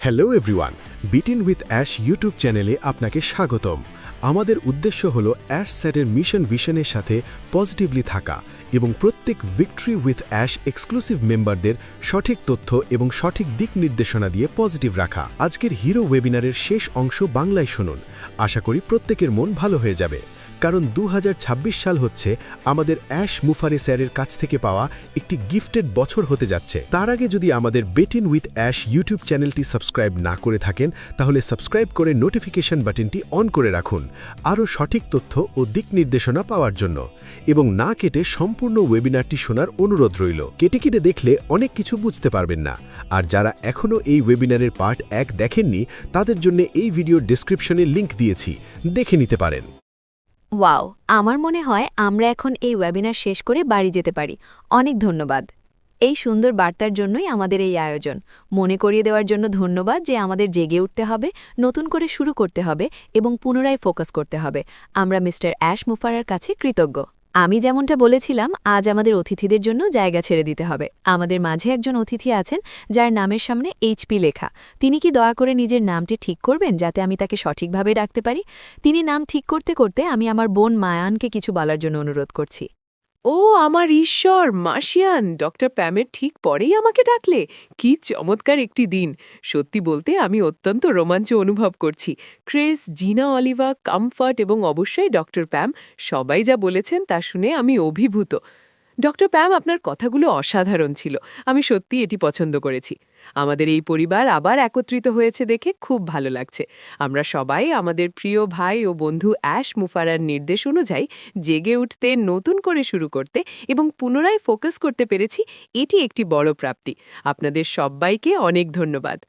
Hello everyone, বিটিন with Ash YouTube চ্যানেলে আপনাকে স্বাগতম। আমাদের উদ্দেশ্য হল অ্যাশ স্যাটের মিশন ভিশনের সাথে পজিটিভলি থাকা এবং প্রত্যেক ভিক্টরি উইথ অ্যাশ এক্সক্লুসিভ মেম্বারদের সঠিক তথ্য এবং সঠিক দিক নির্দেশনা দিয়ে পজিটিভ রাখা। আজকের হিরো ওয়েবিনারের শেষ অংশ বাংলায় শুনুন। আশা করি প্রত্যেকের মন ভালো হয়ে যাবে, কারণ 2026 সাল হচ্ছে আমাদের অ্যাশ মুফারে স্যারের কাছ থেকে পাওয়া একটি গিফটেড বছর হতে যাচ্ছে। তার আগে যদি আমাদের বিটিন উইথ অ্যাশ ইউটিউব চ্যানেলটি সাবস্ক্রাইব না করে থাকেন, তাহলে সাবস্ক্রাইব করে নোটিফিকেশন বাটনটি অন করে রাখুন আরও সঠিক তথ্য ও দিক নির্দেশনা পাওয়ার জন্য, এবং না কেটে সম্পূর্ণ ওয়েবিনারটি শোনার অনুরোধ রইল। কেটে কেটে দেখলে অনেক কিছু বুঝতে পারবেন না। আর যারা এখনও এই ওয়েবিনারের পার্ট 1 দেখেননি, তাদের জন্য এই ভিডিওর ডেসক্রিপশনে লিংক দিয়েছি, দেখে নিতে পারেন। ওয়াও, আমার মনে হয় আমরা এখন এই ওয়েবিনার শেষ করে বাড়ি যেতে পারি। অনেক ধন্যবাদ। এই সুন্দর বার্তার জন্যই আমাদের এই আয়োজন। মনে করিয়ে দেওয়ার জন্য ধন্যবাদ যে আমাদের জেগে উঠতে হবে, নতুন করে শুরু করতে হবে এবং পুনরায় ফোকাস করতে হবে। আমরা মিস্টার অ্যাশ মুফারার কাছে কৃতজ্ঞ। আমি যেমনটা বলেছিলাম, আজ আমাদের অতিথিদের জন্য জায়গা ছেড়ে দিতে হবে। আমাদের মাঝে একজন অতিথি আছেন যার নামের সামনে এইচপি লেখা। তিনি কি দয়া করে নিজের নামটি ঠিক করবেন যাতে আমি তাকে সঠিকভাবে ডাকতে পারি? তিনি নাম ঠিক করতে করতে আমি আমার বোন মায়ানকে কিছু বলার জন্য অনুরোধ করছি। ও আমার ঈশ্বর, মার্শিয়ান, ডক্টর প্যামের ঠিক পরেই আমাকে ডাকলে। কি চমৎকার একটি দিন! সত্যি বলতে আমি অত্যন্ত রোমাঞ্চ অনুভব করছি। ক্রেস, জিনা অলিভা, কমফর্ট এবং অবশ্যই ডক্টর প্যাম সবাই যা বলেছেন তা শুনে আমি অভিভূত। ডক্টর প্যাম, আপনার কথাগুলো অসাধারণ ছিল। আমি সত্যি এটি পছন্দ করেছি। আমাদের এই পরিবার আবার একত্রিত হয়েছে দেখে খুব ভালো লাগছে। আমরা সবাই আমাদের প্রিয় ভাই ও বন্ধু অ্যাশ মুফারার নির্দেশ অনুযায়ী জেগে উঠতে, নতুন করে শুরু করতে এবং পুনরায় ফোকাস করতে পেরেছি। এটি একটি বড় প্রাপ্তি। আপনাদের সবাইকে অনেক ধন্যবাদ।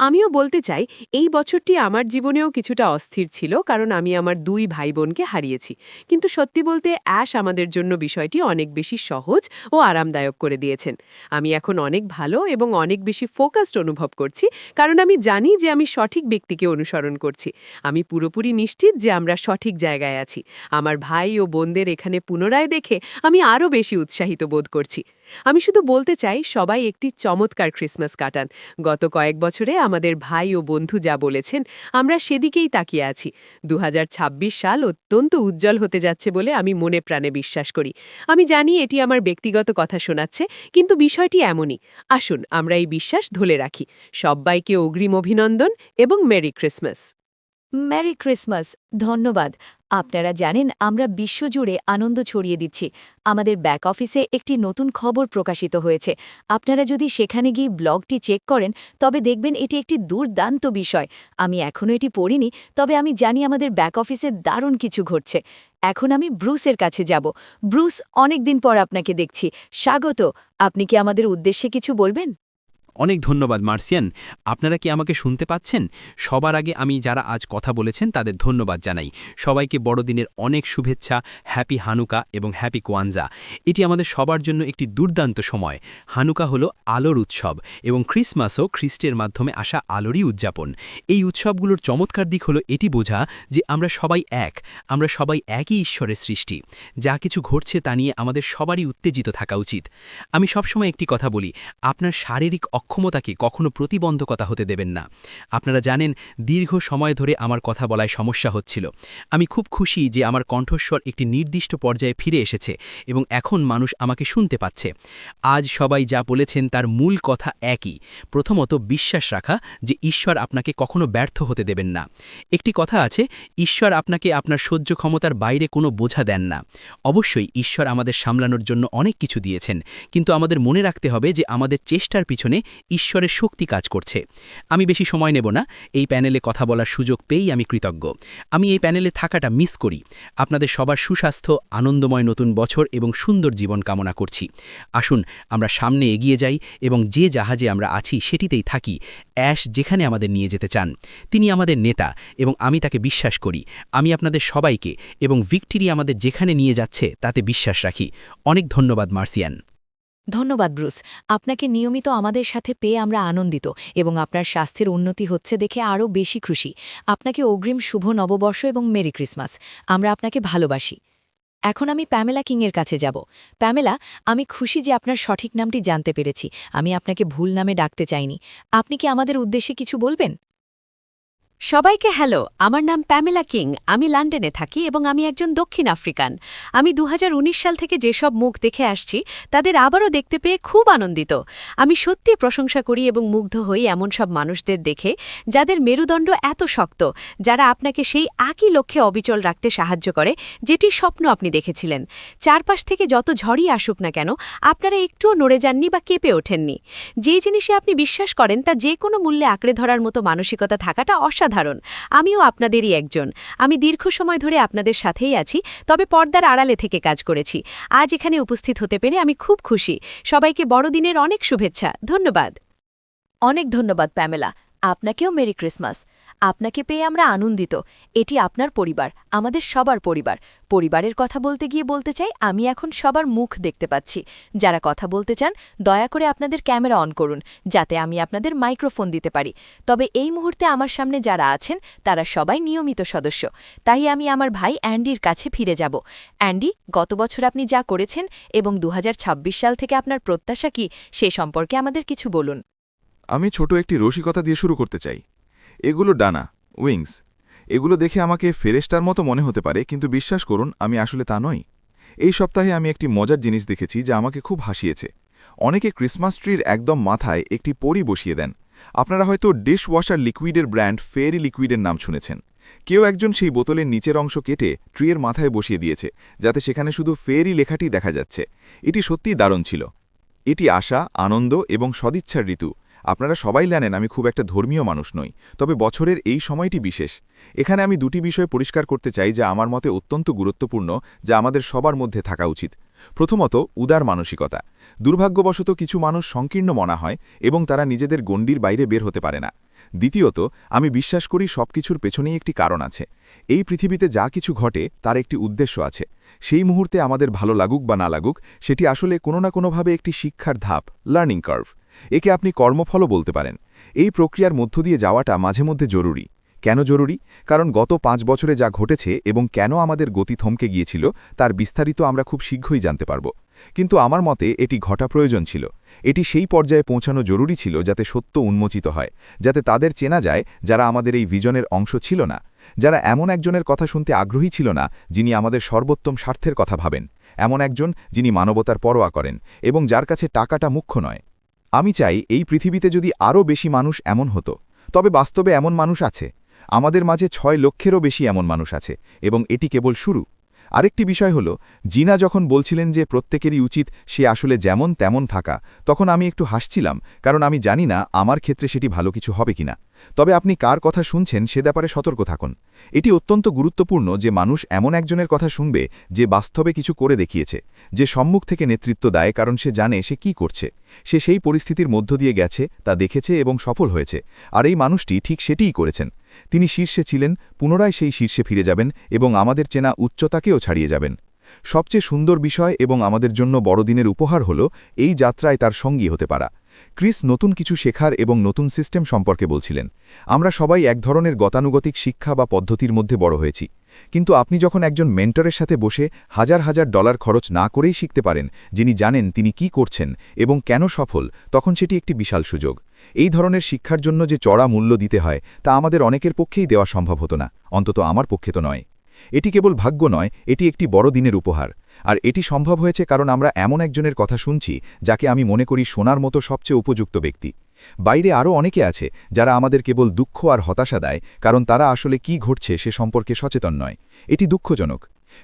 আমিও বলতে চাই, এই বছরটি আমার জীবনেও কিছুটা অস্থির ছিল, কারণ আমি আমার 2 ভাই বোনকে হারিয়েছি। কিন্তু সত্যি বলতে অ্যাশ আমাদের জন্য বিষয়টি অনেক বেশি সহজ ও আরামদায়ক করে দিয়েছেন। আমি এখন অনেক ভালো এবং অনেক বেশি ফোকাসড অনুভব করছি, কারণ আমি জানি যে আমি সঠিক ব্যক্তিকে অনুসরণ করছি। আমি পুরোপুরি নিশ্চিত যে আমরা সঠিক জায়গায় আছি। আমার ভাই ও বোনদের এখানে পুনরায় দেখে আমি আরও বেশি উৎসাহিত বোধ করছি। আমি শুধু বলতে চাই, সবাই একটি চমৎকার ক্রিসমাস কাটান। গত কয়েক বছরে আমাদের ভাই ও বন্ধু যা বলেছেন, আমরা সেদিকেই তাকিয়ে আছি। 2026 সাল অত্যন্ত উজ্জ্বল হতে যাচ্ছে বলে আমি মনে প্রাণে বিশ্বাস করি। আমি জানি এটি আমার ব্যক্তিগত কথা শোনাচ্ছে, কিন্তু বিষয়টি এমনই। আসুন আমরা এই বিশ্বাস ধরে রাখি। সবাইকে অগ্রিম অভিনন্দন এবং মেরি ক্রিসমাস। Merry Christmas. ধন্যবাদ। আপনারা জানেন, আমরা বিশ্বজুড়ে আনন্দ ছড়িয়ে দিচ্ছি। আমাদের ব্যাক অফিসে একটি নতুন খবর প্রকাশিত হয়েছে। আপনারা যদি সেখানে গিয়ে ব্লগটি চেক করেন, তবে দেখবেন এটি একটি দুর্দান্ত বিষয়। আমি এখনও এটি পড়িনি, তবে আমি জানি আমাদের ব্যাক অফিসে দারুণ কিছু ঘটছে। এখন আমি ব্রুসের কাছে যাব। ব্রুস, অনেকদিন পর আপনাকে দেখছি। স্বাগত। আপনি কি আমাদের উদ্দেশ্যে কিছু বলবেন? অনেক ধন্যবাদ মার্সিয়ান। আপনারা কি আমাকে শুনতে পাচ্ছেন? সবার আগে আমি যারা আজ কথা বলেছেন তাদের ধন্যবাদ জানাই। সবাইকে বড়দিনের অনেক শুভেচ্ছা, হ্যাপি হানুকা এবং হ্যাপি কোয়ানজা। এটি আমাদের সবার জন্য একটি দুর্দান্ত সময়। হানুকা হলো আলোর উৎসব এবং ক্রিসমাসও খ্রিস্টের মাধ্যমে আসা আলোরই উদযাপন। এই উৎসবগুলোর চমৎকার দিক হলো এটি বোঝা যে আমরা সবাই এক, আমরা সবাই একই ঈশ্বরের সৃষ্টি। যা কিছু ঘটছে তা নিয়ে আমাদের সবারই উত্তেজিত থাকা উচিত। আমি সবসময় একটি কথা বলি, আপনার শারীরিক অক্ষমতাকে কখনো প্রতিবন্ধকতা হতে দেবেন না। আপনারা জানেন, দীর্ঘ সময় ধরে আমার কথা বলায় সমস্যা হচ্ছিল। আমি খুব খুশি যে আমার কণ্ঠস্বর একটি নির্দিষ্ট পর্যায়ে ফিরে এসেছে এবং এখন মানুষ আমাকে শুনতে পাচ্ছে। আজ সবাই যা বলেছেন তার মূল কথা একই। প্রথমত, বিশ্বাস রাখা যে ঈশ্বর আপনাকে কখনো ব্যর্থ হতে দেবেন না। একটি কথা আছে, ঈশ্বর আপনাকে আপনার সহ্য ক্ষমতার বাইরে কোনো বোঝা দেন না। অবশ্যই ঈশ্বর আমাদের সামলানোর জন্য অনেক কিছু দিয়েছেন, কিন্তু আমাদের মনে রাখতে হবে যে আমাদের চেষ্টার পিছনে ঈশ্বরের শক্তি কাজ করছে। আমি বেশি সময় নেব না। এই প্যানেলে কথা বলার সুযোগ পেয়েই আমি কৃতজ্ঞ। আমি এই প্যানেলে থাকাটা মিস করি। আপনাদের সবার সুস্বাস্থ্য, আনন্দময় নতুন বছর এবং সুন্দর জীবন কামনা করছি। আসুন আমরা সামনে এগিয়ে যাই এবং যে জাহাজে আমরা আছি সেটিতেই থাকি। অ্যাশ যেখানে আমাদের নিয়ে যেতে চান, তিনি আমাদের নেতা এবং আমি তাকে বিশ্বাস করি। আমি আপনাদের সবাইকে এবং ভিক্টরি আমাদের যেখানে নিয়ে যাচ্ছে তাতে বিশ্বাস রাখি। অনেক ধন্যবাদ মার্সিয়ান। ধন্যবাদ ব্রুস। আপনাকে নিয়মিত আমাদের সাথে পেয়ে আমরা আনন্দিত এবং আপনার স্বাস্থ্যের উন্নতি হচ্ছে দেখে আরও বেশি খুশি। আপনাকে অগ্রিম শুভ নববর্ষ এবং মেরি ক্রিসমাস। আমরা আপনাকে ভালোবাসি। এখন আমি প্যামেলা কিংয়ের কাছে যাব। প্যামেলা, আমি খুশি যে আপনার সঠিক নামটি জানতে পেরেছি। আমি আপনাকে ভুল নামে ডাকতে চাইনি। আপনি কি আমাদের উদ্দেশ্যে কিছু বলবেন? সবাইকে হ্যালো, আমার নাম প্যামেলা কিং। আমি লন্ডনে থাকি এবং আমি একজন দক্ষিণ আফ্রিকান। আমি 2019 সাল থেকে যেসব মুখ দেখে আসছি তাদের আবারও দেখতে পেয়ে খুব আনন্দিত। আমি সত্যি প্রশংসা করি এবং মুগ্ধ হই এমন সব মানুষদের দেখে যাদের মেরুদণ্ড এত শক্ত, যারা আপনাকে সেই একই লক্ষ্যে অবিচল রাখতে সাহায্য করে যেটির স্বপ্ন আপনি দেখেছিলেন। চারপাশ থেকে যত ঝড়ই আসুক না কেন, আপনারা একটুও নড়ে যাননি বা কেঁপে ওঠেননি। যেই জিনিসে আপনি বিশ্বাস করেন তা যে কোনো মূল্যে আঁকড়ে ধরার মতো মানসিকতা থাকাটা অসাধারণ। আমিও আপনাদেরই একজন। আমি দীর্ঘ সময় ধরে আপনাদের সাথেই আছি, তবে পর্দার আড়ালে থেকে কাজ করেছি। আজ এখানে উপস্থিত হতে পেরে আমি খুব খুশি। সবাইকে বড়দিনের অনেক শুভেচ্ছা। ধন্যবাদ। অনেক ধন্যবাদ প্যামেলা। আপনাকেও মেরি ক্রিসমাস। আপনাকে পেয়ে আমরা আনন্দিত। এটি আপনার পরিবার, আমাদের সবার পরিবার। পরিবারের কথা বলতে গিয়ে বলতে চাই, আমি এখন সবার মুখ দেখতে পাচ্ছি। যারা কথা বলতে চান দয়া করে আপনাদের ক্যামেরা অন করুন, যাতে আমি আপনাদের মাইক্রোফোন দিতে পারি। তবে এই মুহূর্তে আমার সামনে যারা আছেন তারা সবাই নিয়মিত সদস্য। তাই আমি আমার ভাই অ্যান্ডির কাছে ফিরে যাব। অ্যান্ডি, গত বছর আপনি যা করেছেন এবং 2026 সাল থেকে আপনার প্রত্যাশা কি, সে সম্পর্কে আমাদের কিছু বলুন। আমি ছোট একটি রসিকতা দিয়ে শুরু করতে চাই। এগুলো ডানা, উইংস। এগুলো দেখে আমাকে ফেরেশতার মতো মনে হতে পারে, কিন্তু বিশ্বাস করুন আমি আসলে তা নই। এই সপ্তাহে আমি একটি মজার জিনিস দেখেছি যা আমাকে খুব হাসিয়েছে। অনেকে ক্রিসমাস ট্রির একদম মাথায় একটি পরি বসিয়ে দেন। আপনারা হয়তো ডিশ ওয়াশার লিকুইডের ব্র্যান্ড ফেয়ারি লিকুইডের নাম শুনেছেন। কেউ একজন সেই বোতলের নিচের অংশ কেটে ট্রিয়ের মাথায় বসিয়ে দিয়েছে, যাতে সেখানে শুধু ফেয়ারি লেখাটি দেখা যাচ্ছে। এটি সত্যিই দারুণ ছিল। এটি আশা, আনন্দ এবং সদিচ্ছার ঋতু। আপনারা সবাই জানেন আমি খুব একটা ধর্মীয় মানুষ নই, তবে বছরের এই সময়টি বিশেষ। এখানে আমি দুটি বিষয় পরিষ্কার করতে চাই যা আমার মতে অত্যন্ত গুরুত্বপূর্ণ, যা আমাদের সবার মধ্যে থাকা উচিত। প্রথমত, উদার মানসিকতা। দুর্ভাগ্যবশত কিছু মানুষ সংকীর্ণ মনা হয় এবং তারা নিজেদের গণ্ডির বাইরে বের হতে পারে না। দ্বিতীয়ত, আমি বিশ্বাস করি সবকিছুর পেছনেই একটি কারণ আছে। এই পৃথিবীতে যা কিছু ঘটে তার একটি উদ্দেশ্য আছে। সেই মুহূর্তে আমাদের ভালো লাগুক বা না লাগুক, সেটি আসলে কোনো না কোনোভাবে একটি শিক্ষার ধাপ, লার্নিং কার্ভ। একে আপনি কর্মফলও বলতে পারেন। এই প্রক্রিয়ার মধ্য দিয়ে যাওয়াটা মাঝে মধ্যে জরুরি। কেন জরুরি? কারণ গত 5 বছরে যা ঘটেছে এবং কেন আমাদের গতি থমকে গিয়েছিল তার বিস্তারিত আমরা খুব শীঘ্রই জানতে পারব। কিন্তু আমার মতে এটি ঘটা প্রয়োজন ছিল। এটি সেই পর্যায়ে পৌঁছানো জরুরি ছিল যাতে সত্য উন্মোচিত হয়, যাতে তাদের চেনা যায় যারা আমাদের এই ভিশনের অংশ ছিল না, যারা এমন একজনের কথা শুনতে আগ্রহী ছিল না যিনি আমাদের সর্বোত্তম স্বার্থের কথা ভাবেন, এমন একজন যিনি মানবতার পরোয়া করেন এবং যার কাছে টাকাটা মুখ্য নয়। আমি চাই এই পৃথিবীতে যদি আরও বেশি মানুষ এমন হতো। তবে বাস্তবে এমন মানুষ আছে। আমাদের মাঝে 6 লক্ষেরও বেশি এমন মানুষ আছে, এবং এটি কেবল শুরু। আরেকটি বিষয় হল, জিনা যখন বলছিলেন যে প্রত্যেকেরই উচিত সে আসলে যেমন তেমন থাকা, তখন আমি একটু হাসছিলাম, কারণ আমি জানি না আমার ক্ষেত্রে সেটি ভালো কিছু হবে কিনা। তবে আপনি কার কথা শুনছেন সে ব্যাপারে সতর্ক থাকুন। এটি অত্যন্ত গুরুত্বপূর্ণ যে মানুষ এমন একজনের কথা শুনবে যে বাস্তবে কিছু করে দেখিয়েছে, যে সম্মুখ থেকে নেতৃত্ব দেয় কারণ সে জানে সে কি করছে। সে সেই পরিস্থিতির মধ্য দিয়ে গেছে, তা দেখেছে এবং সফল হয়েছে। আর এই মানুষটি ঠিক সেটিই করেছেন। তিনি শীর্ষে ছিলেন, পুনরায় সেই শীর্ষে ফিরে যাবেন এবং আমাদের চেনা উচ্চতাকেও ছাড়িয়ে যাবেন। সবচেয়ে সুন্দর বিষয় এবং আমাদের জন্য বড়দিনের উপহার হল এই যাত্রায় তার সঙ্গী হতে পারা। ক্রিস নতুন কিছু শেখার এবং নতুন সিস্টেম সম্পর্কে বলছিলেন। আমরা সবাই এক ধরনের গতানুগতিক শিক্ষা বা পদ্ধতির মধ্যে বড় হয়েছি, কিন্তু আপনি যখন একজন মেন্টরের সাথে বসে হাজার হাজার ডলার খরচ না করেই শিখতে পারেন, যিনি জানেন তিনি কি করছেন এবং কেন সফল, তখন সেটি একটি বিশাল সুযোগ। এই ধরনের শিক্ষার জন্য যে চড়া মূল্য দিতে হয় তা আমাদের অনেকের পক্ষেই দেওয়া সম্ভব হতো না, অন্তত আমার পক্ষে তো নয়। এটি কেবল ভাগ্য নয়, এটি একটি বড়দিনের উপহার। আর এটি সম্ভব হয়েছে কারণ আমরা এমন একজনের কথা শুনছি যাকে আমি মনে করি শোনার মতো সবচেয়ে উপযুক্ত ব্যক্তি। বাইরে আরও অনেকে আছে যারা আমাদের কেবল দুঃখ আর হতাশা দেয়, কারণ তারা আসলে কি ঘটছে সে সম্পর্কে সচেতন নয়। এটি দুঃখজনক।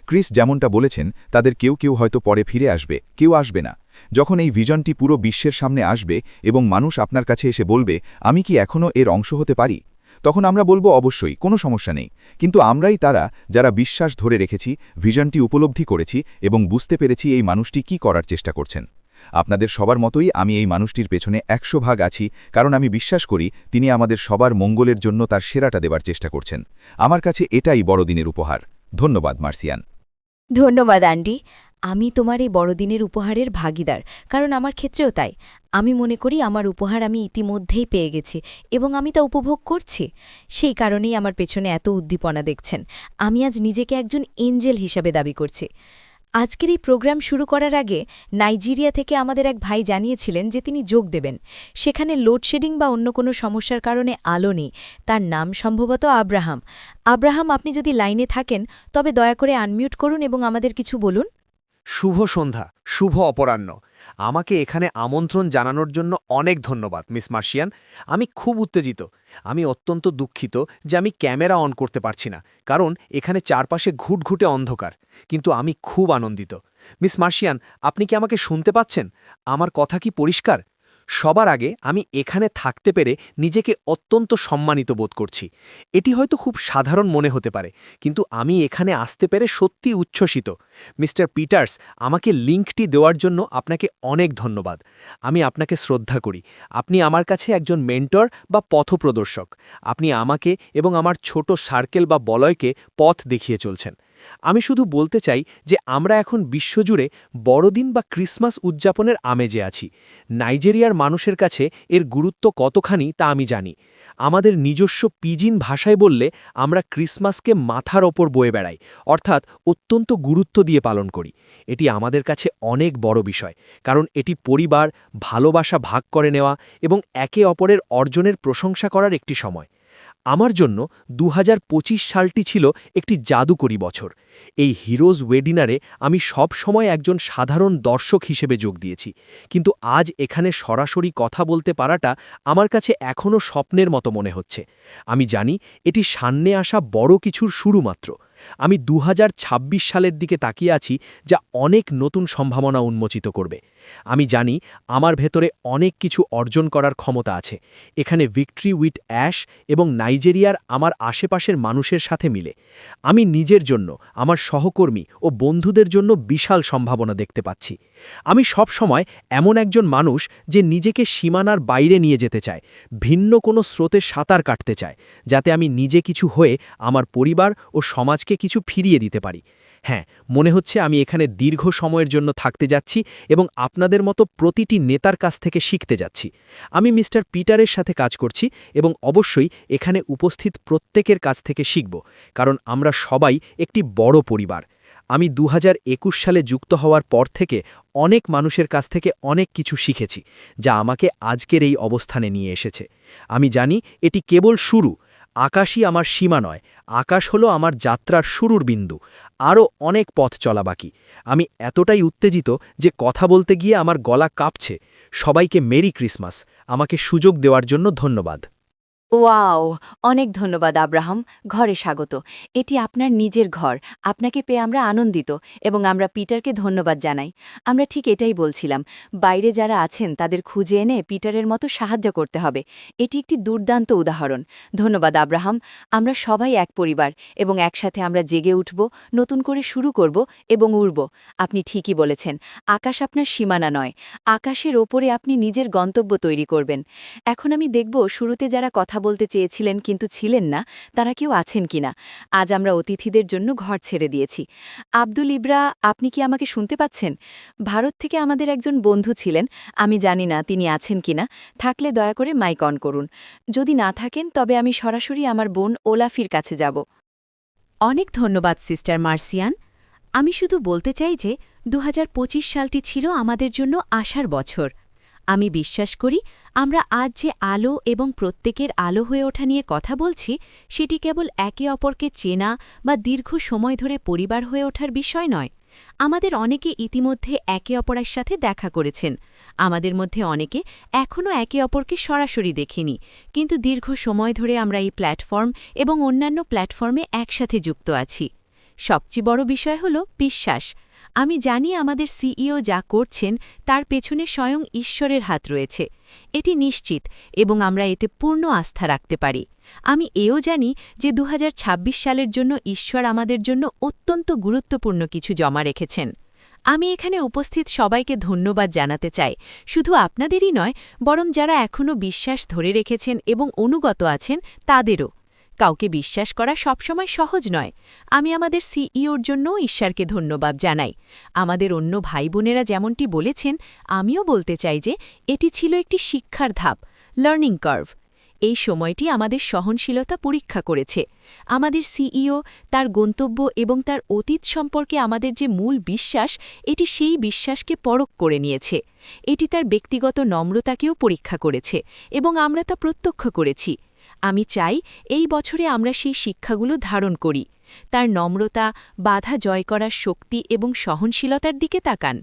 ক্রিস যেমনটা বলেছেন, তাদের কেউ কেউ হয়তো পরে ফিরে আসবে, কেউ আসবে না। যখন এই ভিশনটি পুরো বিশ্বের সামনে আসবে এবং মানুষ আপনার কাছে এসে বলবে, আমি কি এখনও এর অংশ হতে পারি, তখন আমরা বলবো অবশ্যই, কোনো সমস্যা নেই। কিন্তু আমরাই তারা যারা বিশ্বাস ধরে রেখেছি, ভিশনটি উপলব্ধি করেছি এবং বুঝতে পেরেছি এই মানুষটি কি করার চেষ্টা করছেন। আপনাদের সবার মতোই আমি এই মানুষটির পেছনে 100 ভাগ আছি, কারণ আমি বিশ্বাস করি তিনি আমাদের সবার মঙ্গলের জন্য তার সেরাটা দেবার চেষ্টা করছেন। আমার কাছে এটাই বড়দিনের উপহার। ধন্যবাদ মার্সিয়ান। ধন্যবাদ অ্যান্ডি। আমি তোমার এই বড়দিনের উপহারের ভাগিদার, কারণ আমার ক্ষেত্রেও তাই। আমি মনে করি আমার উপহার আমি ইতিমধ্যেই পেয়ে গেছি এবং আমি তা উপভোগ করছি। সেই কারণেই আমার পেছনে এত উদ্দীপনা দেখছেন। আমি আজ নিজেকে একজন এঞ্জেল হিসাবে দাবি করছি। আজকের এই প্রোগ্রাম শুরু করার আগে নাইজেরিয়া থেকে আমাদের এক ভাই জানিয়েছিলেন যে তিনি যোগ দেবেন। সেখানে লোডশেডিং বা অন্য কোনো সমস্যার কারণে আলো নেই। তার নাম সম্ভবত আব্রাহাম। আব্রাহাম, আপনি যদি লাইনে থাকেন তবে দয়া করে আনমিউট করুন এবং আমাদের কিছু বলুন। শুভ সন্ধ্যা, শুভ অপরাহ্ন। আমাকে এখানে আমন্ত্রণ জানানোর জন্য অনেক ধন্যবাদ মিস মার্শিয়ান। আমি খুব উত্তেজিত। আমি অত্যন্ত দুঃখিত যে আমি ক্যামেরা অন করতে পারছি না, কারণ এখানে চারপাশে ঘুটঘুটে অন্ধকার। কিন্তু আমি খুব আনন্দিত। মিস মার্শিয়ান, আপনি কি আমাকে শুনতে পাচ্ছেন? আমার কথা কি পরিষ্কার? সবার আগে আমি এখানে থাকতে পেরে নিজেকে অত্যন্ত সম্মানিত বোধ করছি। এটি হয়তো খুব সাধারণ মনে হতে পারে, কিন্তু আমি এখানে আসতে পেরে সত্যি উচ্ছ্বসিত। মিস্টার পিটার্স, আমাকে লিঙ্কটি দেওয়ার জন্য আপনাকে অনেক ধন্যবাদ। আমি আপনাকে শ্রদ্ধা করি। আপনি আমার কাছে একজন মেন্টর বা পথপ্রদর্শক। আপনি আমাকে এবং আমার ছোট সার্কেল বা বলয়কে পথ দেখিয়ে চলছেন। আমি শুধু বলতে চাই যে আমরা এখন বিশ্বজুড়ে বড়দিন বা ক্রিসমাস উদযাপনের আমেজে আছি। নাইজেরিয়ার মানুষের কাছে এর গুরুত্ব কতখানি তা আমি জানি। আমাদের নিজস্ব পিজিন ভাষায় বললে আমরা ক্রিসমাসকে মাথার ওপর বয়ে বেড়াই, অর্থাৎ অত্যন্ত গুরুত্ব দিয়ে পালন করি। এটি আমাদের কাছে অনেক বড় বিষয়, কারণ এটি পরিবার, ভালোবাসা ভাগ করে নেওয়া এবং একে অপরের অর্জনের প্রশংসা করার একটি সময়। আমার জন্য 2025 সালটি ছিল একটি জাদুকরী বছর। এই হিরোজ ওয়েডিনারে আমি সব সময় একজন সাধারণ দর্শক হিসেবে যোগ দিয়েছি, কিন্তু আজ এখানে সরাসরি কথা বলতে পারাটা আমার কাছে এখনও স্বপ্নের মতো মনে হচ্ছে। আমি জানি এটি সামনে আসা বড় কিছুর শুরু মাত্র। আমি 2026 সালের দিকে তাকিয়ে আছি, যা অনেক নতুন সম্ভাবনা উন্মোচিত করবে। আমি জানি আমার ভেতরে অনেক কিছু অর্জন করার ক্ষমতা আছে, এখানে ভিক্টরি উইথ অ্যাশ এবং নাইজেরিয়ার আমার আশেপাশের মানুষের সাথে মিলে। আমি নিজের জন্য, আমার সহকর্মী ও বন্ধুদের জন্য বিশাল সম্ভাবনা দেখতে পাচ্ছি। আমি সব সময় এমন একজন মানুষ যে নিজেকে সীমানার বাইরে নিয়ে যেতে চায়, ভিন্ন কোনো স্রোতে সাঁতার কাটতে চায়, যাতে আমি নিজে কিছু হয়ে আমার পরিবার ও সমাজকে কিছু ফিরিয়ে দিতে পারি। হ্যাঁ, মনে হচ্ছে আমি এখানে দীর্ঘ সময়ের জন্য থাকতে যাচ্ছি এবং আপনাদের মতো প্রতিটি নেতার কাছ থেকে শিখতে যাচ্ছি। আমি মিস্টার পিটারের সাথে কাজ করছি এবং অবশ্যই এখানে উপস্থিত প্রত্যেকের কাছ থেকে শিখব, কারণ আমরা সবাই একটি বড় পরিবার। আমি 2021 সালে যুক্ত হওয়ার পর থেকে অনেক মানুষের কাছ থেকে অনেক কিছু শিখেছি, যা আমাকে আজকের এই অবস্থানে নিয়ে এসেছে। আমি জানি এটি কেবল শুরু। আকাশই আমার সীমা নয়, আকাশ হলো আমার যাত্রার শুরুর বিন্দু। আরও অনেক পথ চলা বাকি। আমি এতটাই উত্তেজিত যে কথা বলতে গিয়ে আমার গলা কাঁপছে। সবাইকে মেরি ক্রিসমাস। আমাকে সুযোগ দেওয়ার জন্য ধন্যবাদ। ওয়াও, অনেক ধন্যবাদ আব্রাহাম। ঘরে স্বাগত। এটি আপনার নিজের ঘর। আপনাকে পেয়ে আমরা আনন্দিত এবং আমরা পিটারকে ধন্যবাদ জানাই। আমরা ঠিক এটাই বলছিলাম, বাইরে যারা আছেন তাদের খুঁজে এনে পিটারের মতো সাহায্য করতে হবে। এটি একটি দুর্দান্ত উদাহরণ। ধন্যবাদ আব্রাহাম। আমরা সবাই এক পরিবার এবং একসাথে আমরা জেগে উঠব, নতুন করে শুরু করব এবং উড়ব। আপনি ঠিকই বলেছেন, আকাশ আপনার সীমানা নয়, আকাশের ওপরে আপনি নিজের গন্তব্য তৈরি করবেন। এখন আমি দেখব শুরুতে যারা কথা বলতে চেয়েছিলেন কিন্তু ছিলেন না, তারা কেউ আছেন কিনা। আজ আমরা অতিথিদের জন্য ঘর ছেড়ে দিয়েছি। আব্দুল ইব্রা, আপনি কি আমাকে শুনতে পাচ্ছেন? ভারত থেকে আমাদের একজন বন্ধু ছিলেন। আমি জানি না তিনি আছেন কিনা। থাকলে দয়া করে মাইক অন করুন। যদি না থাকেন তবে আমি সরাসরি আমার বোন ওলাফির কাছে যাব। অনেক ধন্যবাদ সিস্টার মার্সিয়ান। আমি শুধু বলতে চাই যে 2025 সালটি ছিল আমাদের জন্য আশার বছর। আমি বিশ্বাস করি আমরা আজ যে আলো এবং প্রত্যেকের আলো হয়ে ওঠা নিয়ে কথা বলছি, সেটি কেবল একে অপরকে চেনা বা দীর্ঘ সময় ধরে পরিবার হয়ে ওঠার বিষয় নয়। আমাদের অনেকে ইতিমধ্যে একে অপরের সাথে দেখা করেছেন। আমাদের মধ্যে অনেকে এখনও একে অপরকে সরাসরি দেখিনি, কিন্তু দীর্ঘ সময় ধরে আমরা এই প্ল্যাটফর্ম এবং অন্যান্য প্ল্যাটফর্মে একসাথে যুক্ত আছি। সবচেয়ে বড় বিষয় হল বিশ্বাস। আমি জানি আমাদের সিইও যা করছেন তার পেছনে স্বয়ং ঈশ্বরের হাত রয়েছে। এটি নিশ্চিত এবং আমরা এতে পূর্ণ আস্থা রাখতে পারি। আমি এও জানি যে 2026 সালের জন্য ঈশ্বর আমাদের জন্য অত্যন্ত গুরুত্বপূর্ণ কিছু জমা রেখেছেন। আমি এখানে উপস্থিত সবাইকে ধন্যবাদ জানাতে চাই, শুধু আপনাদেরই নয়, বরং যারা এখনও বিশ্বাস ধরে রেখেছেন এবং অনুগত আছেন তাদেরও। কাউকে বিশ্বাস করা সবসময় সহজ নয়। আমি আমাদের সিইওর জন্যও ঈশ্বরকে ধন্যবাদ জানাই। আমাদের অন্য ভাই বোনেরা যেমনটি বলেছেন, আমিও বলতে চাই যে এটি ছিল একটি শিক্ষার ধাপ, লার্নিং কার্ভ। এই সময়টি আমাদের সহনশীলতা পরীক্ষা করেছে আমাদের সিইও তার গন্তব্য এবং তার অতীত সম্পর্কে আমাদের যে মূল বিশ্বাস এটি সেই বিশ্বাসকে পরখ করে নিয়েছে এটি তার ব্যক্তিগত নম্রতাকেও পরীক্ষা করেছে এবং আমরা তা প্রত্যক্ষ করেছি আমি চাই এই বছরে আমরা সেই শিক্ষাগুলো ধারণ করি তার নম্রতা বাধা জয় করার শক্তি এবং সহনশীলতার দিকে তাকান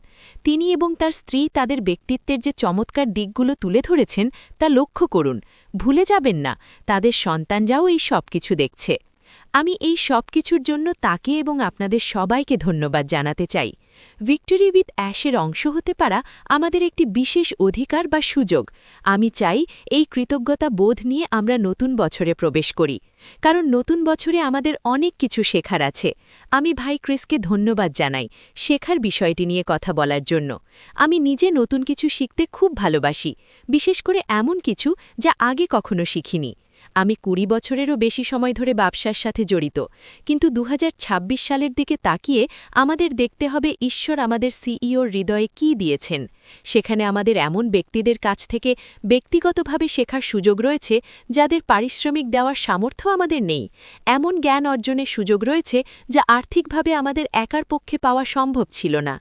তিনি এবং তার স্ত্রী তাদের ব্যক্তিত্বের যে চমৎকার দিকগুলো তুলে ধরেছেন তা লক্ষ্য করুন ভুলে যাবেন না তাদের সন্তানরাও এই সব কিছু দেখছে আমি এই সব কিছুর জন্য তাকে এবং আপনাদের সবাইকে ধন্যবাদ জানাতে চাই ভিক্টোরি উইথ অ্যাশের অংশ হতে পারা আমাদের একটি বিশেষ অধিকার বা সুযোগ আমি চাই এই কৃতজ্ঞতা বোধ নিয়ে আমরা নতুন বছরে প্রবেশ করি কারণ নতুন বছরে আমাদের অনেক কিছু শেখার আছে আমি ভাই ক্রিসকে ধন্যবাদ জানাই শেখার বিষয়টি নিয়ে কথা বলার জন্য আমি নিজে নতুন কিছু শিখতে খুব ভালোবাসি বিশেষ করে এমন কিছু যা আগে কখনো শিখিনি আমি ২০ বছরেরও বেশি সময় ধরে ব্যবসার সাথে জড়িত কিন্তু ২০২৬ সালের দিকে তাকিয়ে আমাদের দেখতে হবে ঈশ্বর আমাদের সিইওর হৃদয়ে কী দিয়েছেন সেখানে আমাদের এমন ব্যক্তিদের কাছ থেকে ব্যক্তিগতভাবে শেখার সুযোগ রয়েছে যাদের পারিশ্রমিক দেওয়ার সামর্থ্য আমাদের নেই এমন জ্ঞান অর্জনের সুযোগ রয়েছে যা আর্থিকভাবে আমাদের একার পক্ষে পাওয়া সম্ভব ছিল না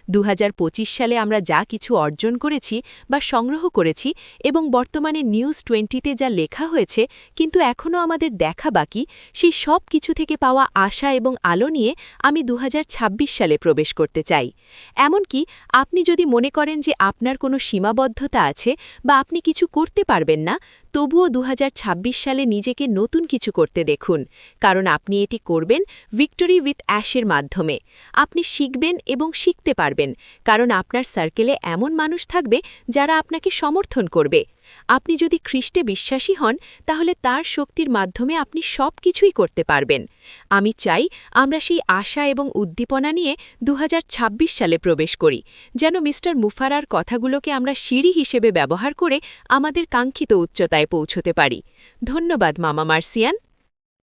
২০২৫ সালে আমরা যা কিছু অর্জন করেছি বা সংগ্রহ করেছি এবং বর্তমানে নিউজ 20তে যা লেখা হয়েছে কিন্তু এখনও আমাদের দেখা বাকি সেই সব কিছু থেকে পাওয়া আশা এবং আলো নিয়ে আমি ২০২৬ সালে প্রবেশ করতে চাই এমনকি আপনি যদি মনে করেন যে আপনার কোনো সীমাবদ্ধতা আছে বা আপনি কিছু করতে পারবেন না তবুও ২০২৬ সালে নিজেকে নতুন কিছু করতে দেখুন কারণ আপনি এটি করবেন ভিক্টোরি উইথ অ্যাশের মাধ্যমে আপনি শিখবেন এবং শিখতে পারবেন কারণ আপনার সার্কেলে এমন মানুষ থাকবে যারা আপনাকে সমর্থন করবে আপনি যদি খ্রিস্টে বিশ্বাসী হন তাহলে তার শক্তির মাধ্যমে আপনি সব কিছুই করতে পারবেন আমি চাই আমরা সেই আশা এবং উদ্দীপনা নিয়ে ২০২৬ সালে প্রবেশ করি যেন মিস্টার মুফারার কথাগুলোকে আমরা সিঁড়ি হিসেবে ব্যবহার করে আমাদের কাঙ্ক্ষিত উচ্চতায় পৌঁছতে পারি ধন্যবাদ মামা মার্সিয়ান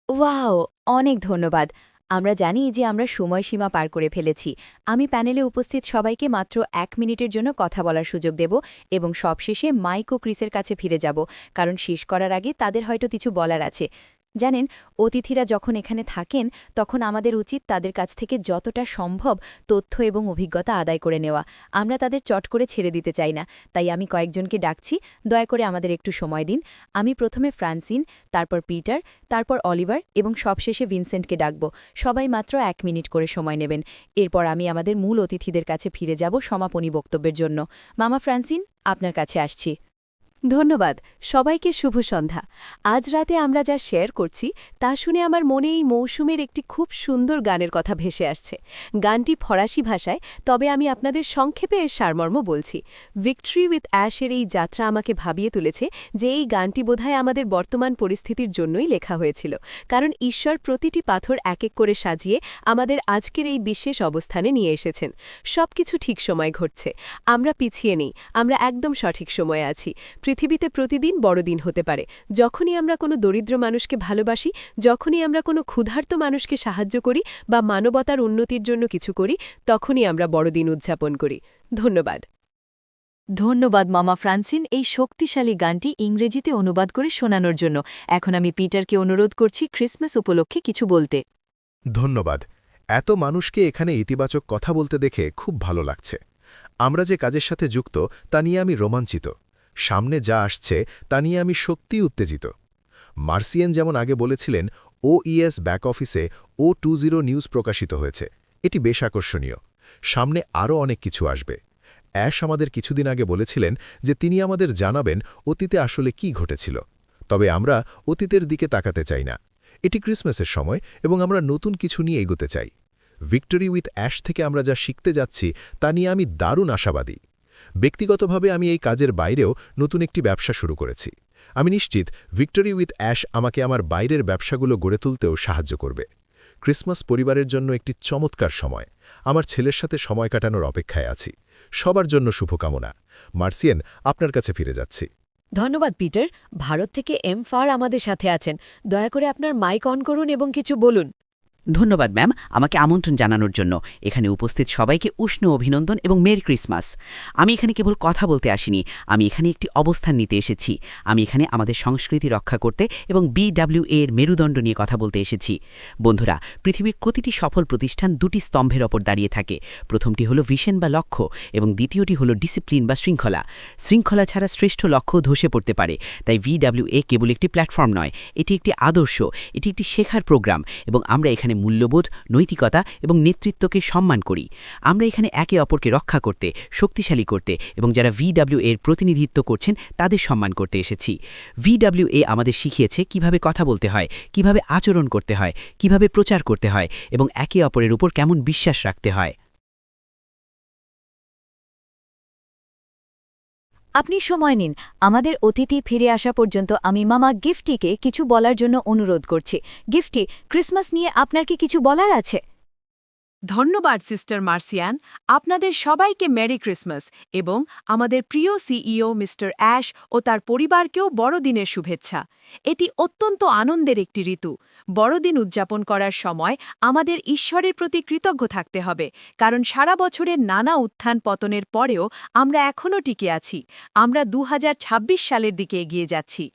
ওয়াও অনেক ধন্যবাদ আমরা জানি যে আমরা সময়সীমা পার করে ফেলেছি আমি প্যানেলে উপস্থিত সবাইকে মাত্র ১ মিনিটের জন্য কথা বলার সুযোগ দেব এবং সবশেষে মাইক ও ক্রিসের কাছে ফিরে যাব কারণ শেষ করার আগে তাদের হয়তো কিছু বলার আছে জানেন অতিথিরা যখন এখানে থাকেন তখন আমাদের উচিত তাদের কাছ থেকে যতটা সম্ভব তথ্য এবং অভিজ্ঞতা আদায় করে নেওয়া আমরা তাদের চট করে ছেড়ে দিতে চাই না তাই আমি কয়েকজনকে ডাকছি দয়া করে আমাদের একটু সময় দিন আমি প্রথমে ফ্রান্সিন তারপর পিটার তারপর অলিভার এবং সবশেষে ভিনসেন্টকে ডাকব সবাই মাত্র ১ মিনিট করে সময় নেবেন এরপর আমি আমাদের মূল অতিথিদের কাছে ফিরে যাব সমাপনী বক্তব্যের জন্য মামা ফ্রান্সিন আপনার কাছে আসছি ধন্যবাদ সবাইকে শুভ সন্ধ্যা আজ রাতে আমরা যা শেয়ার করছি তা শুনে আমার মনে এই মৌসুমের একটি খুব সুন্দর গানের কথা ভেসে আসছে গানটি ফরাসি ভাষায় তবে আমি আপনাদের সংক্ষেপে এর সারমর্ম বলছি ভিক্টরি উইথ অ্যাশের এই যাত্রা আমাকে ভাবিয়ে তুলেছে যে এই গানটি বোধহয় আমাদের বর্তমান পরিস্থিতির জন্যই লেখা হয়েছিল কারণ ঈশ্বর প্রতিটি পাথর এক এক করে সাজিয়ে আমাদের আজকের এই বিশেষ অবস্থানে নিয়ে এসেছেন সবকিছু ঠিক সময় ঘটছে আমরা পিছিয়ে নেই আমরা একদম সঠিক সময়ে আছি পৃথিবীতে প্রতিদিন বড়দিন হতে পারে যখনই আমরা কোনো দরিদ্র মানুষকে ভালোবাসি যখনই আমরা কোনো ক্ষুধার্ত মানুষকে সাহায্য করি বা মানবতার উন্নতির জন্য কিছু করি তখনই আমরা বড়দিন উদযাপন করি ধন্যবাদ ধন্যবাদ মামা ফ্রান্সিন এই শক্তিশালী গানটি ইংরেজিতে অনুবাদ করে শোনানোর জন্য এখন আমি পিটারকে অনুরোধ করছি ক্রিসমাস উপলক্ষে কিছু বলতে ধন্যবাদ এত মানুষকে এখানে ইতিবাচক কথা বলতে দেখে খুব ভালো লাগছে আমরা যে কাজের সাথে যুক্ত তা নিয়ে আমি রোমাঞ্চিত সামনে যা আসছে তা নিয়ে আমি সত্যিই উত্তেজিত মার্সিয়ান যেমন আগে বলেছিলেন ওইএস ব্যাক অফিসে O20 নিউজ প্রকাশিত হয়েছে এটি বেশ আকর্ষণীয় সামনে আরও অনেক কিছু আসবে অ্যাশ আমাদের কিছুদিন আগে বলেছিলেন যে তিনি আমাদের জানাবেন অতীতে আসলে কি ঘটেছিল তবে আমরা অতীতের দিকে তাকাতে চাই না এটি ক্রিসমাসের সময় এবং আমরা নতুন কিছু নিয়ে এগোতে চাই ভিক্টোরি উইথ অ্যাশ থেকে আমরা যা শিখতে যাচ্ছি তা নিয়ে আমি দারুণ আশাবাদী ব্যক্তিগতভাবে আমি এই কাজের বাইরেও নতুন একটি ব্যবসা শুরু করেছি আমি নিশ্চিত ভিক্টোরি উইথ অ্যাশ আমাকে আমার বাইরের ব্যবসাগুলো গড়ে তুলতেও সাহায্য করবে ক্রিসমাস পরিবারের জন্য একটি চমৎকার সময় আমার ছেলের সাথে সময় কাটানোর অপেক্ষায় আছি সবার জন্য শুভকামনা মার্সিয়ান আপনার কাছে ফিরে যাচ্ছি ধন্যবাদ পিটার ভারত থেকে ফার আমাদের সাথে আছেন দয়া করে আপনার মাইক অন করুন এবং কিছু বলুন ধন্যবাদ ম্যাম আমাকে আমন্ত্রণ জানানোর জন্য। এখানে উপস্থিত সবাইকে উষ্ণ অভিনন্দন এবং মেরি ক্রিসমাস। আমি এখানে কেবল কথা বলতে আসিনি, আমি এখানে একটি অবস্থান নিতে এসেছি। আমি এখানে আমাদের সংস্কৃতি রক্ষা করতে এবং BWA এর মেরুদণ্ড নিয়ে কথা বলতে এসেছি। বন্ধুরা, পৃথিবীর প্রতিটি সফল প্রতিষ্ঠান দুটি স্তম্ভের ওপর দাঁড়িয়ে থাকে। প্রথমটি হলো ভিশন বা লক্ষ্য এবং দ্বিতীয়টি হলো ডিসিপ্লিন বা শৃঙ্খলা। শৃঙ্খলা ছাড়া শ্রেষ্ঠ লক্ষ্য ধসে পড়তে পারে। তাই BWA কেবল একটি প্ল্যাটফর্ম নয়, এটি একটি আদর্শ, এটি একটি শেখার প্রোগ্রাম এবং আমরা এখানে মূল্যবোধ, নৈতিকতা এবং নেতৃত্বকে সম্মান করি। আমরা এখানে একে অপরকে রক্ষা করতে, শক্তিশালী করতে এবং যারা VWA এর প্রতিনিধিত্ব করছেন তাদের সম্মান করতে এসেছি। VWA আমাদের শিখিয়েছে কিভাবে কথা বলতে হয়, কিভাবে আচরণ করতে হয়, কিভাবে প্রচার করতে হয় এবং একে অপরের উপর কেমন বিশ্বাস রাখতে হয়। আপনি সময় নিন। আমাদের অতিথি ফিরে আসা পর্যন্ত আমি মামা গিফটিকে কিছু বলার জন্য অনুরোধ করছি। গিফটি, ক্রিসমাস নিয়ে আপনার কি কিছু বলার আছে? ধন্যবাদ সিস্টার মার্সিয়ান, আপনাদের সবাইকে মেরি ক্রিসমাস এবং আমাদের প্রিয় CEO মিস্টার অ্যাশ ও তার পরিবারকেও বড়দিনের শুভেচ্ছা। এটি অত্যন্ত আনন্দের একটি ঋতু। বড়দিন উদযাপন করার সময় আমাদের ঈশ্বরের প্রতি কৃতজ্ঞ থাকতে হবে, কারণ সারা বছরের নানা উত্থান পতনের পরেও আমরা এখনও টিকে আছি। আমরা 2026 সালের দিকে এগিয়ে যাচ্ছি।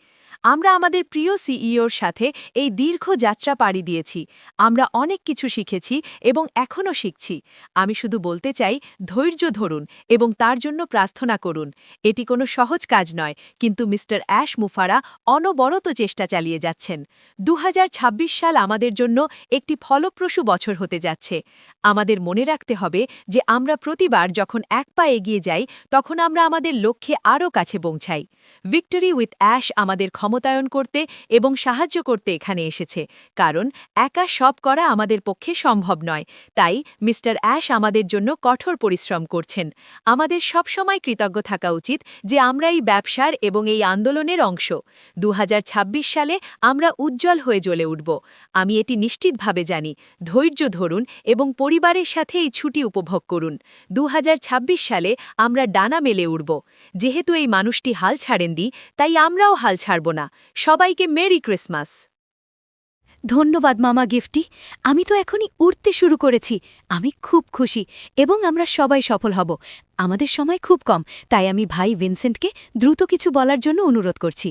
আমরা আমাদের প্রিয় CEOর সাথে এই দীর্ঘ যাত্রা পাড়ি দিয়েছি। আমরা অনেক কিছু শিখেছি এবং এখনও শিখছি। আমি শুধু বলতে চাই, ধৈর্য ধরুন এবং তার জন্য প্রার্থনা করুন। এটি কোনো সহজ কাজ নয়, কিন্তু মিস্টার অ্যাশ মুফারা অনবরত চেষ্টা চালিয়ে যাচ্ছেন। 2026 সাল আমাদের জন্য একটি ফলপ্রসূ বছর হতে যাচ্ছে। আমাদের মনে রাখতে হবে যে আমরা প্রতিবার যখন এক পা এগিয়ে যাই, তখন আমরা আমাদের লক্ষ্যে আরও কাছে পৌঁছাই। ভিক্টরি উইথ অ্যাশ আমাদের ক্ষমতায়ন করতে এবং সাহায্য করতে এখানে এসেছে, কারণ একা সব করা আমাদের পক্ষে সম্ভব নয়। তাই মিস্টার অ্যাশ আমাদের জন্য কঠোর পরিশ্রম করছেন। আমাদের সবসময় কৃতজ্ঞ থাকা উচিত যে আমরা এই ব্যবসার এবং এই আন্দোলনের অংশ। 2026 সালে আমরা উজ্জ্বল হয়ে জ্বলে উঠব। আমি এটি নিশ্চিতভাবে জানি। ধৈর্য ধরুন এবং পরিবারের সাথে এই ছুটি উপভোগ করুন। 2026 সালে আমরা ডানা মেলে উঠব। যেহেতু এই মানুষটি হাল ছাড়েননি, তাই আমরাও হাল ছাড়ব না। সবাইকে মেরি ক্রিসমাস। ধন্যবাদ মামা গিফটি, আমি তো এখনই উড়তে শুরু করেছি। আমি খুব খুশি এবং আমরা সবাই সফল হব। আমাদের সময় খুব কম, তাই আমি ভাই ভিনসেন্টকে দ্রুত কিছু বলার জন্য অনুরোধ করছি।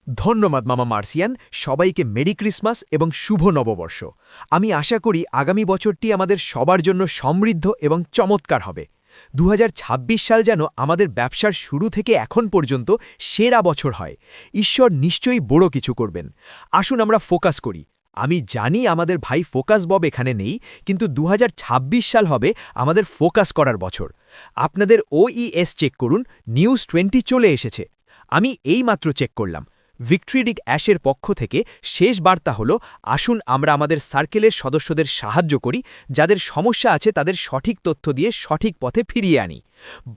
ধন্যবাদ মামা মার্সিয়ান, সবাইকে মেরি ক্রিসমাস এবং শুভ নববর্ষ। আমি আশা করি আগামী বছরটি আমাদের সবার জন্য সমৃদ্ধ এবং চমৎকার হবে। 2026 সাল যেন আমাদের ব্যবসার শুরু থেকে এখন পর্যন্ত সেরা বছর হয়। ঈশ্বর নিশ্চয়ই বড় কিছু করবেন। আসুন আমরা ফোকাস করি। আমি জানি আমাদের ভাই ফোকাস বব এখানে নেই, কিন্তু 2026 সাল হবে আমাদের ফোকাস করার বছর। আপনাদের OES চেক করুন, নিউজ 20 চলে এসেছে। আমি এইমাত্র চেক করলাম। ভিক্টরিডিক অ্যাশের পক্ষ থেকে শেষ বার্তা হল, আসুন আমরা আমাদের সার্কেলের সদস্যদের সাহায্য করি, যাদের সমস্যা আছে তাদের সঠিক তথ্য দিয়ে সঠিক পথে ফিরিয়ে আনি।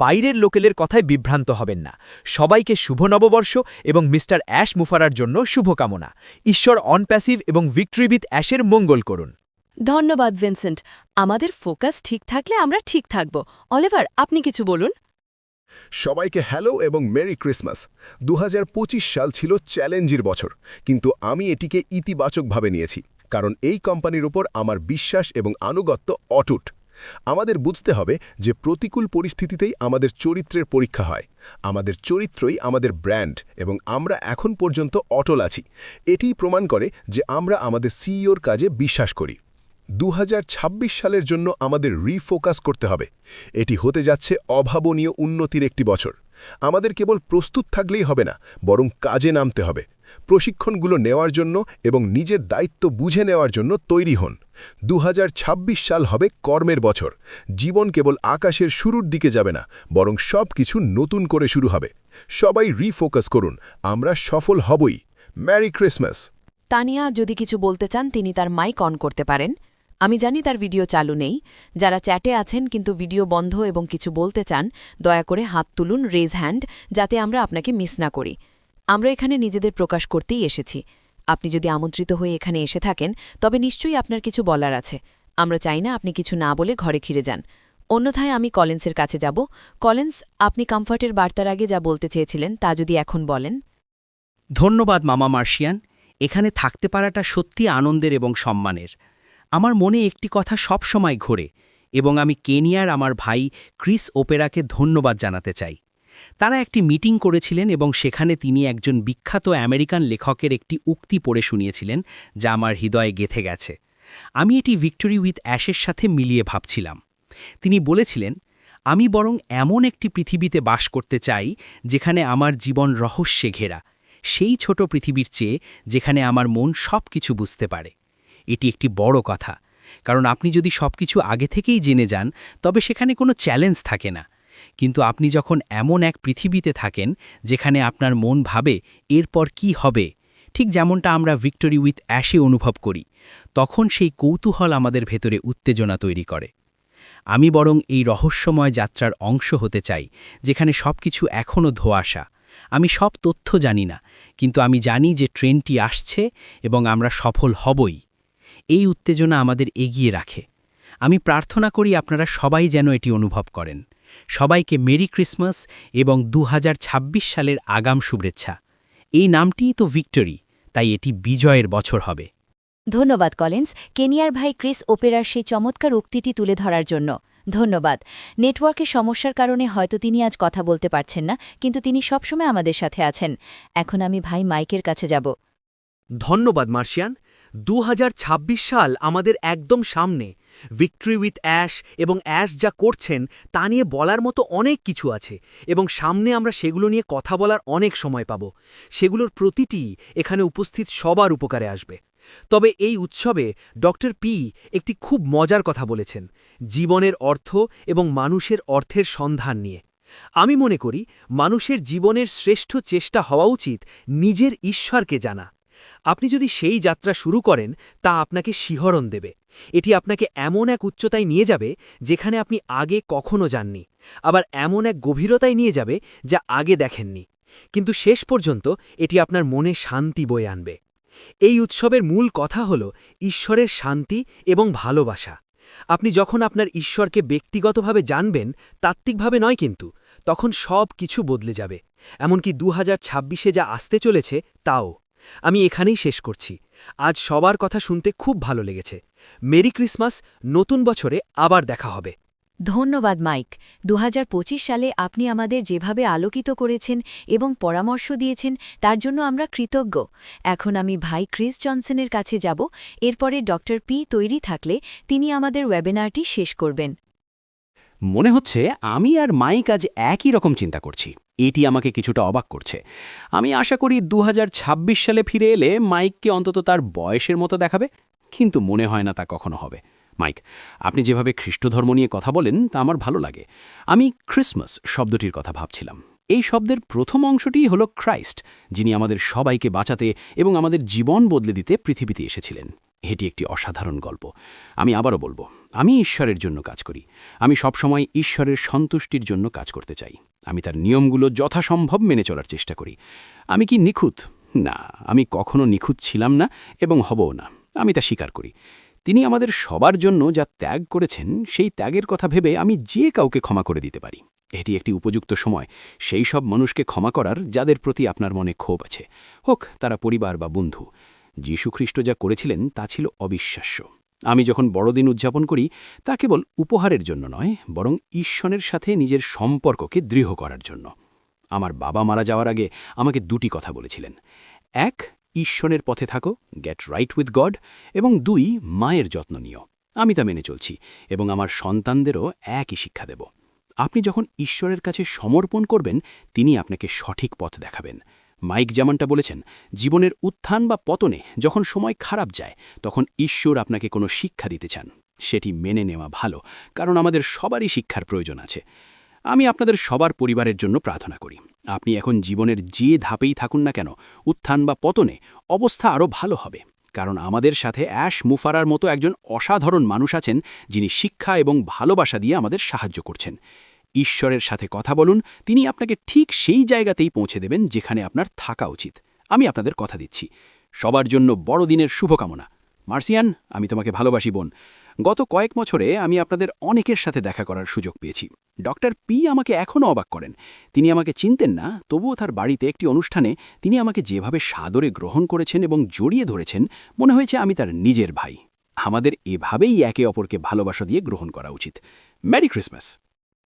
বাইরের লোকেদের কথায় বিভ্রান্ত হবেন না। সবাইকে শুভ নববর্ষ এবং মিস্টার অ্যাশ মুফারার জন্য শুভকামনা। ঈশ্বর অনপ্যাসিভ এবং ভিক্টরিবিথ অ্যাশের মঙ্গল করুন। ধন্যবাদ ভিনসেন্ট। আমাদের ফোকাস ঠিক থাকলে আমরা ঠিক থাকব। অলিভার, আপনি কিছু বলুন। সবাইকে হ্যালো এবং মেরি ক্রিসমাস। 2025 সাল ছিল চ্যালেঞ্জের বছর, কিন্তু আমি এটিকে ইতিবাচকভাবে নিয়েছি, কারণ এই কোম্পানির উপর আমার বিশ্বাস এবং আনুগত্য অটুট। আমাদের বুঝতে হবে যে প্রতিকূল পরিস্থিতিতেই আমাদের চরিত্রের পরীক্ষা হয়। আমাদের চরিত্রই আমাদের ব্র্যান্ড এবং আমরা এখন পর্যন্ত অটল আছি। এটিই প্রমাণ করে যে আমরা আমাদের সিইওর কাজে বিশ্বাস করি। 2026 সালের জন্য আমাদের রিফোকাস করতে হবে। এটি হতে যাচ্ছে অভাবনীয় উন্নতির একটি বছর। আমাদের কেবল প্রস্তুত থাকলেই হবে না, বরং কাজে নামতে হবে। প্রশিক্ষণগুলো নেওয়ার জন্য এবং নিজের দায়িত্ব বুঝে নেওয়ার জন্য তৈরি হন। 2026 সাল হবে কর্মের বছর। জীবন কেবল আকাশের শুরুর দিকে যাবে না, বরং সব কিছু নতুন করে শুরু হবে। সবাই রিফোকাস করুন, আমরা সফল হবই। Merry Christmas. তানিয়া যদি কিছু বলতে চান, তিনি তার মাইক অন করতে পারেন। আমি জানি তার ভিডিও চালু নেই। যারা চ্যাটে আছেন কিন্তু ভিডিও বন্ধ এবং কিছু বলতে চান, দয়া করে হাত তুলুন, রেজ হ্যান্ড, যাতে আমরা আপনাকে মিস না করি। আমরা এখানে নিজেদের প্রকাশ করতেই এসেছি। আপনি যদি আমন্ত্রিত হয়ে এখানে এসে থাকেন, তবে নিশ্চয়ই আপনার কিছু বলার আছে। আমরা চাই না আপনি কিছু না বলে ঘরে ফিরে যান। অন্যথায় আমি কলিন্সের কাছে যাব। কলিন্স, আপনি কমফর্টের বার্তার আগে যা বলতে চেয়েছিলেন তা যদি এখন বলেন। ধন্যবাদ মামা মার্শিয়ান, এখানে থাকতে পারাটা সত্যি আনন্দের এবং সম্মানের। আমার মনে একটি কথা সব সময় ঘোরে এবং আমি কেনিয়ার আমার ভাই ক্রিস ওপেরাকে ধন্যবাদ জানাতে চাই। তারা একটি মিটিং করেছিলেন এবং সেখানে তিনি একজন বিখ্যাত আমেরিকান লেখকের একটি উক্তি পড়ে শুনিয়েছিলেন, যা আমার হৃদয়ে গেঁথে গেছে। আমি এটি ভিক্টোরি উইথ অ্যাশের সাথে মিলিয়ে ভাবছিলাম। তিনি বলেছিলেন, আমি বরং এমন একটি পৃথিবীতে বাস করতে চাই যেখানে আমার জীবন রহস্যে ঘেরা, সেই ছোট পৃথিবীর চেয়ে যেখানে আমার মন সব কিছু বুঝতে পারে। এটি একটি বড় কথা, কারণ আপনি যদি সবকিছু আগে থেকেই জেনে যান তবে সেখানে কোনো চ্যালেঞ্জ থাকে না। কিন্তু আপনি যখন এমন এক পৃথিবীতে থাকেন যেখানে আপনার মন ভাবে এরপর কি হবে, ঠিক যেমনটা আমরা ভিক্টোরি উইথ অ্যাশে অনুভব করি, তখন সেই কৌতূহল আমাদের ভেতরে উত্তেজনা তৈরি করে। আমি বরং এই রহস্যময় যাত্রার অংশ হতে চাই যেখানে সবকিছু এখনও ধোঁয়াশা। আমি সব তথ্য জানি না, কিন্তু আমি জানি যে ট্রেনটি আসছে এবং আমরা সফল হবই। এই উত্তেজনা আমাদের এগিয়ে রাখে। আমি প্রার্থনা করি আপনারা সবাই যেন এটি অনুভব করেন। সবাইকে মেরি ক্রিসমাস এবং 2026 সালের আগাম শুভেচ্ছা। এই নামটিই তো ভিক্টোরি, তাই এটি বিজয়ের বছর হবে। ধন্যবাদ কলিন্স, কেনিয়ার ভাই ক্রিস ওপেরার সেই চমৎকার উক্তিটি তুলে ধরার জন্য। ধন্যবাদ। নেটওয়ার্কের সমস্যার কারণে হয়তো তিনি আজ কথা বলতে পারছেন না, কিন্তু তিনি সবসময় আমাদের সাথে আছেন। এখন আমি ভাই মাইকের কাছে যাব। ধন্যবাদ মার্শিয়ান। 2026 সাল আমাদের একদম সামনে। ভিক্টরি উইথ অ্যাশ এবং অ্যাশ যা করছেন তা নিয়ে বলার মতো অনেক কিছু আছে এবং সামনে আমরা সেগুলো নিয়ে কথা বলার অনেক সময় পাব। সেগুলোর প্রতিটি এখানে উপস্থিত সবার উপকারে আসবে। তবে এই উৎসবে ডক্টর পি একটি খুব মজার কথা বলেছেন, জীবনের অর্থ এবং মানুষের অর্থের সন্ধান নিয়ে। আমি মনে করি মানুষের জীবনের শ্রেষ্ঠ চেষ্টা হওয়া উচিত নিজের ঈশ্বরকে জানা। আপনি যদি সেই যাত্রা শুরু করেন তা আপনাকে শিহরণ দেবে। এটি আপনাকে এমন এক উচ্চতায় নিয়ে যাবে যেখানে আপনি আগে কখনো যাননি, আবার এমন এক গভীরতায় নিয়ে যাবে যা আগে দেখেননি। কিন্তু শেষ পর্যন্ত এটি আপনার মনে শান্তি বয়ে আনবে। এই উৎসবের মূল কথা হল ঈশ্বরের শান্তি এবং ভালোবাসা। আপনি যখন আপনার ঈশ্বরকে ব্যক্তিগতভাবে জানবেন, তাত্ত্বিকভাবে নয় কিন্তু, তখন সব কিছু বদলে যাবে। এমনকি 2026-এ যা আসতে চলেছে তাও। আমি এখানেই শেষ করছি। আজ সবার কথা শুনতে খুব ভালো লেগেছে। Merry Christmas. নতুন বছরে আবার দেখা হবে। ধন্যবাদ মাইক। 2025 সালে আপনি আমাদের যেভাবে আলোকিত করেছেন এবং পরামর্শ দিয়েছেন তার জন্য আমরা কৃতজ্ঞ। এখন আমি ভাই ক্রিস জনসনের কাছে যাব। এরপরে ডক্টর পি তৈরি থাকলে তিনি আমাদের ওয়েবিনারটি শেষ করবেন। মনে হচ্ছে আমি আর মাইক আজ একই রকম চিন্তা করছি। এটি আমাকে কিছুটা অবাক করছে। আমি আশা করি 2026 সালে ফিরে এলে মাইককে অন্তত তার বয়সের মতো দেখাবে, কিন্তু মনে হয় না তা কখনো হবে। মাইক, আপনি যেভাবে খ্রিস্টধর্ম নিয়ে কথা বলেন তা আমার ভালো লাগে। আমি ক্রিসমাস শব্দটির কথা ভাবছিলাম। এই শব্দের প্রথম অংশটিই হল ক্রাইস্ট, যিনি আমাদের সবাইকে বাঁচাতে এবং আমাদের জীবন বদলে দিতে পৃথিবীতে এসেছিলেন। এটি একটি অসাধারণ গল্প। আমি আবারও বলবো, আমি ঈশ্বরের জন্য কাজ করি। আমি সবসময় ঈশ্বরের সন্তুষ্টির জন্য কাজ করতে চাই। আমি তার নিয়মগুলো যথাসম্ভব মেনে চলার চেষ্টা করি। আমি কি নিখুঁত? না, আমি কখনো নিখুঁত ছিলাম না এবং হবও না। আমি তা স্বীকার করি। তিনি আমাদের সবার জন্য যা ত্যাগ করেছেন, সেই ত্যাগের কথা ভেবে আমি যে কাউকে ক্ষমা করে দিতে পারি। এটি একটি উপযুক্ত সময় সেই সব মানুষকে ক্ষমা করার যাদের প্রতি আপনার মনে ক্ষোভ আছে, হোক তারা পরিবার বা বন্ধু। যীশুখ্রিস্ট যা করেছিলেন তা ছিল অবিশ্বাস্য। আমি যখন বড়দিন উদযাপন করি তা কেবল উপহারের জন্য নয়, বরং ঈশ্বরের সাথে নিজের সম্পর্ককে দৃঢ় করার জন্য। আমার বাবা মারা যাওয়ার আগে আমাকে দুটি কথা বলেছিলেন। এক, ঈশ্বরের পথে থাকো, গেট রাইট উইথ গড, এবং 2, মায়ের যত্ন নিও। আমি তা মেনে চলছি এবং আমার সন্তানদেরও একই শিক্ষা দেব। আপনি যখন ঈশ্বরের কাছে সমর্পণ করবেন, তিনি আপনাকে সঠিক পথ দেখাবেন। মাইক যেমনটা বলেছেন, জীবনের উত্থান বা পতনে যখন সময় খারাপ যায়, তখন ঈশ্বর আপনাকে কোনো শিক্ষা দিতে চান। সেটি মেনে নেওয়া ভালো, কারণ আমাদের সবারই শিক্ষার প্রয়োজন আছে। আমি আপনাদের সবার পরিবারের জন্য প্রার্থনা করি। আপনি এখন জীবনের যে ধাপেই থাকুন না কেন, উত্থান বা পতনে অবস্থা আরও ভালো হবে, কারণ আমাদের সাথে অ্যাশ মুফারার মতো একজন অসাধারণ মানুষ আছেন, যিনি শিক্ষা এবং ভালোবাসা দিয়ে আমাদের সাহায্য করছেন। ঈশ্বরের সাথে কথা বলুন, তিনি আপনাকে ঠিক সেই জায়গাতেই পৌঁছে দেবেন যেখানে আপনার থাকা উচিত। আমি আপনাদের কথা দিচ্ছি। সবার জন্য বড়দিনের শুভকামনা। মার্সিয়ান, আমি তোমাকে ভালোবাসি বোন। গত কয়েক বছরে আমি আপনাদের অনেকের সাথে দেখা করার সুযোগ পেয়েছি। ডক্টর পি আমাকে এখনও অবাক করেন। তিনি আমাকে চিনতেন না, তবুও তার বাড়িতে একটি অনুষ্ঠানে তিনি আমাকে যেভাবে সাদরে গ্রহণ করেছেন এবং জড়িয়ে ধরেছেন, মনে হয়েছে আমি তার নিজের ভাই। আমাদের এভাবেই একে অপরকে ভালোবাসা দিয়ে গ্রহণ করা উচিত। Merry Christmas.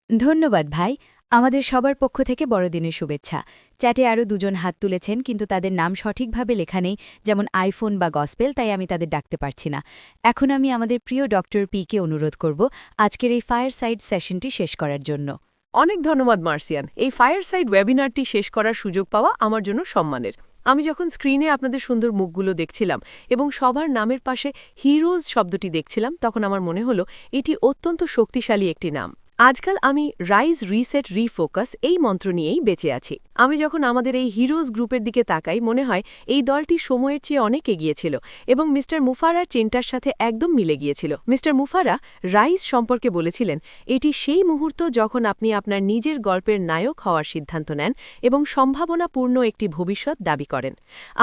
ধন্যবাদ ভাই, আমাদের সবার পক্ষ থেকে বড়দিনের শুভেচ্ছা। চ্যাটে আরও দুজন হাত তুলেছেন, কিন্তু তাদের নাম সঠিকভাবে লেখা নেই, যেমন আইফোন বা গসপেল, তাই আমি তাদের ডাকতে পারছি না। এখন আমি আমাদের প্রিয় ডক্টর পিকে অনুরোধ করব আজকের এই ফায়ারসাইড সেশনটি শেষ করার জন্য। অনেক ধন্যবাদ মার্সিয়ান। এই ফায়ারসাইড ওয়েবিনারটি শেষ করার সুযোগ পাওয়া আমার জন্য সম্মানের। আমি যখন স্ক্রিনে আপনাদের সুন্দর মুখগুলো দেখছিলাম এবং সবার নামের পাশে হিরোজ শব্দটি দেখছিলাম, তখন আমার মনে হলো এটি অত্যন্ত শক্তিশালী একটি নাম। আজকাল আমি রাইজ, রিসেট, রিফোকাস এই মন্ত্র নিয়েই বেঁচে আছি। আমি যখন আমাদের এই হিরোজ গ্রুপের দিকে তাকাই, মনে হয় এই দলটি সময়ের চেয়ে অনেক এগিয়েছিল এবং মিস্টার মুফারার চেনটার সাথে একদম মিলে গিয়েছিল। মিস্টার মুফারা রাইজ সম্পর্কে বলেছিলেন, এটি সেই মুহূর্ত যখন আপনি আপনার নিজের গল্পের নায়ক হওয়ার সিদ্ধান্ত নেন এবং সম্ভাবনাপূর্ণ একটি ভবিষ্যৎ দাবি করেন।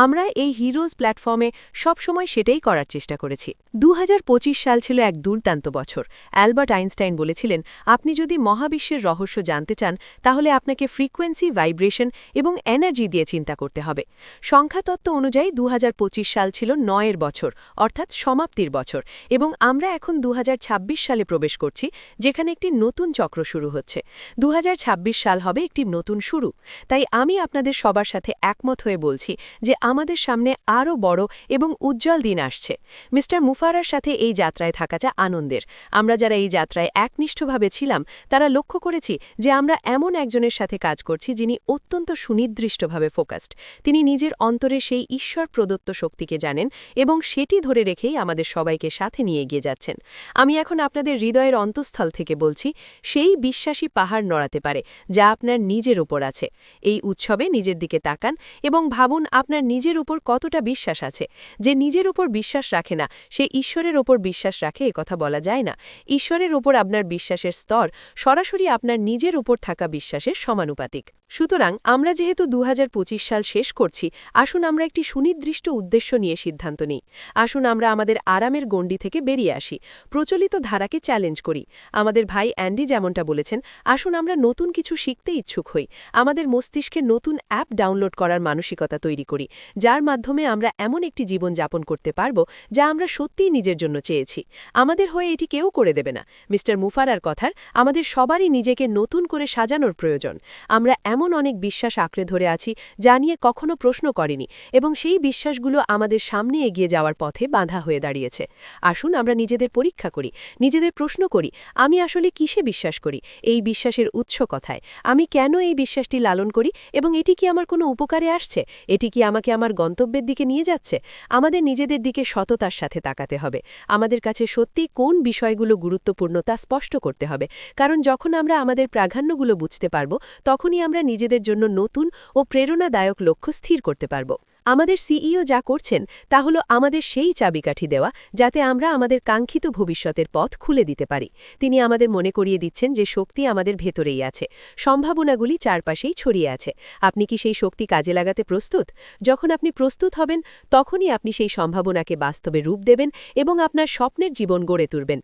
আমরা এই হিরোজ প্ল্যাটফর্মে সবসময় সেটাই করার চেষ্টা করেছি। 2025 সাল ছিল এক দুর্দান্ত বছর। অ্যালবার্ট আইনস্টাইন বলেছিলেন, আপনি যদি মহাবিশ্বের রহস্য জানতে চান, তাহলে আপনাকে ফ্রিকোয়েন্সি, ভাইব্রেশন এবং এনার্জি দিয়ে চিন্তা করতে হবে। সংখ্যাতত্ত্ব অনুযায়ী 2025 সাল ছিল 9-এর বছর, অর্থাৎ সমাপ্তির বছর, এবং আমরা এখন 2026 সালে প্রবেশ করছি, যেখানে একটি নতুন চক্র শুরু হচ্ছে। 2026 সাল হবে একটি নতুন শুরু। তাই আমি আপনাদের সবার সাথে একমত হয়ে বলছি যে আমাদের সামনে আরও বড় এবং উজ্জ্বল দিন আসছে। মিস্টার মুফারার সাথে এই যাত্রায় থাকাটা আনন্দের। আমরা যারা এই যাত্রায় একনিষ্ঠভাবে ছিলাম, তারা লক্ষ্য করেছি যে আমরা এমন একজনের সাথে কাজ করছি যিনি অত্যন্ত সুনির্দিষ্টভাবে ফোকাসড। তিনি নিজের অন্তরে সেই ঈশ্বর প্রদত্ত শক্তিকে জানেন এবং সেটি ধরে রেখেই আমাদের সবাইকে সাথে নিয়ে এগিয়ে যাচ্ছেন। আমি এখন আপনাদের হৃদয়ের অন্তঃস্থল থেকে বলছি, সেই বিশ্বাসী পাহাড় নড়াতে পারে যা আপনার নিজের উপর আছে। এই উৎসবে নিজের দিকে তাকান এবং ভাবুন আপনার নিজের উপর কতটা বিশ্বাস আছে। যে নিজের উপর বিশ্বাস রাখে না, সে ঈশ্বরের ওপর বিশ্বাস রাখে, একথা বলা যায় না। ঈশ্বরের ওপর আপনার বিশ্বাসের স্তর সরাসরি আপনার নিজের উপর থাকা বিশ্বাসের সমানুপাতিক। সুতরাং আমরা যেহেতু 2025 সাল শেষ করছি, আসুন আমরা একটি সুনির্দিষ্ট উদ্দেশ্য নিয়ে সিদ্ধান্ত নিই। আসুন আমরা আমাদের আরামের গণ্ডি থেকে বেরিয়ে আসি, প্রচলিত ধারাকে চ্যালেঞ্জ করি। আমাদের ভাই অ্যান্ডি যেমনটা বলেছেন, আসুন আমরা নতুন কিছু শিখতে ইচ্ছুক হই। আমাদের মস্তিষ্কে নতুন অ্যাপ ডাউনলোড করার মানসিকতা তৈরি করি, যার মাধ্যমে আমরা এমন একটি জীবন যাপন করতে পারব যা আমরা সত্যিই নিজের জন্য চেয়েছি। আমাদের হয়ে এটি কেউ করে দেবে না। মিস্টার মুফারার কথার আমাদের সবারই নিজেকে নতুন করে সাজানোর প্রয়োজন। আমরা এমন অনেক বিশ্বাস আঁকড়ে ধরে আছি যা নিয়ে কখনো প্রশ্ন করেনি, এবং সেই বিশ্বাসগুলো আমাদের সামনে এগিয়ে যাওয়ার পথে বাধা হয়ে দাঁড়িয়েছে। আসুন আমরা নিজেদের পরীক্ষা করি, নিজেদের প্রশ্ন করি, আমি আসলে কিসে বিশ্বাস করি? এই বিশ্বাসের উৎস কথায়? আমি কেন এই বিশ্বাসটি লালন করি এবং এটি কি আমার কোনো উপকারে আসছে? এটি কি আমাকে আমার গন্তব্যের দিকে নিয়ে যাচ্ছে? আমাদের নিজেদের দিকে সততার সাথে তাকাতে হবে। আমাদের কাছে সত্যি কোন বিষয়গুলো গুরুত্বপূর্ণ তা স্পষ্ট করতে হবে, কারণ যখন আমরা আমাদের প্রাধান্যগুলো বুঝতে পারব, তখনই আমরা নিজেদের জন্য নতুন ও প্রেরণাদায়ক লক্ষ্য স্থির করতে পারব। আমাদের সিইও যা করছেন তা হলো আমাদের সেই চাবিকাঠি দেওয়া, যাতে আমরা আমাদের কাঙ্ক্ষিত ভবিষ্যতের পথ খুলে দিতে পারি। তিনি আমাদের মনে করিয়ে দিচ্ছেন যে শক্তি আমাদের ভেতরেই আছে, সম্ভাবনাগুলি চারপাশেই ছড়িয়ে আছে। আপনি কি সেই শক্তি কাজে লাগাতে প্রস্তুত? যখন আপনি প্রস্তুত হবেন, তখনই আপনি সেই সম্ভাবনাকে বাস্তবে রূপ দেবেন এবং আপনার স্বপ্নের জীবন গড়ে তুলবেন।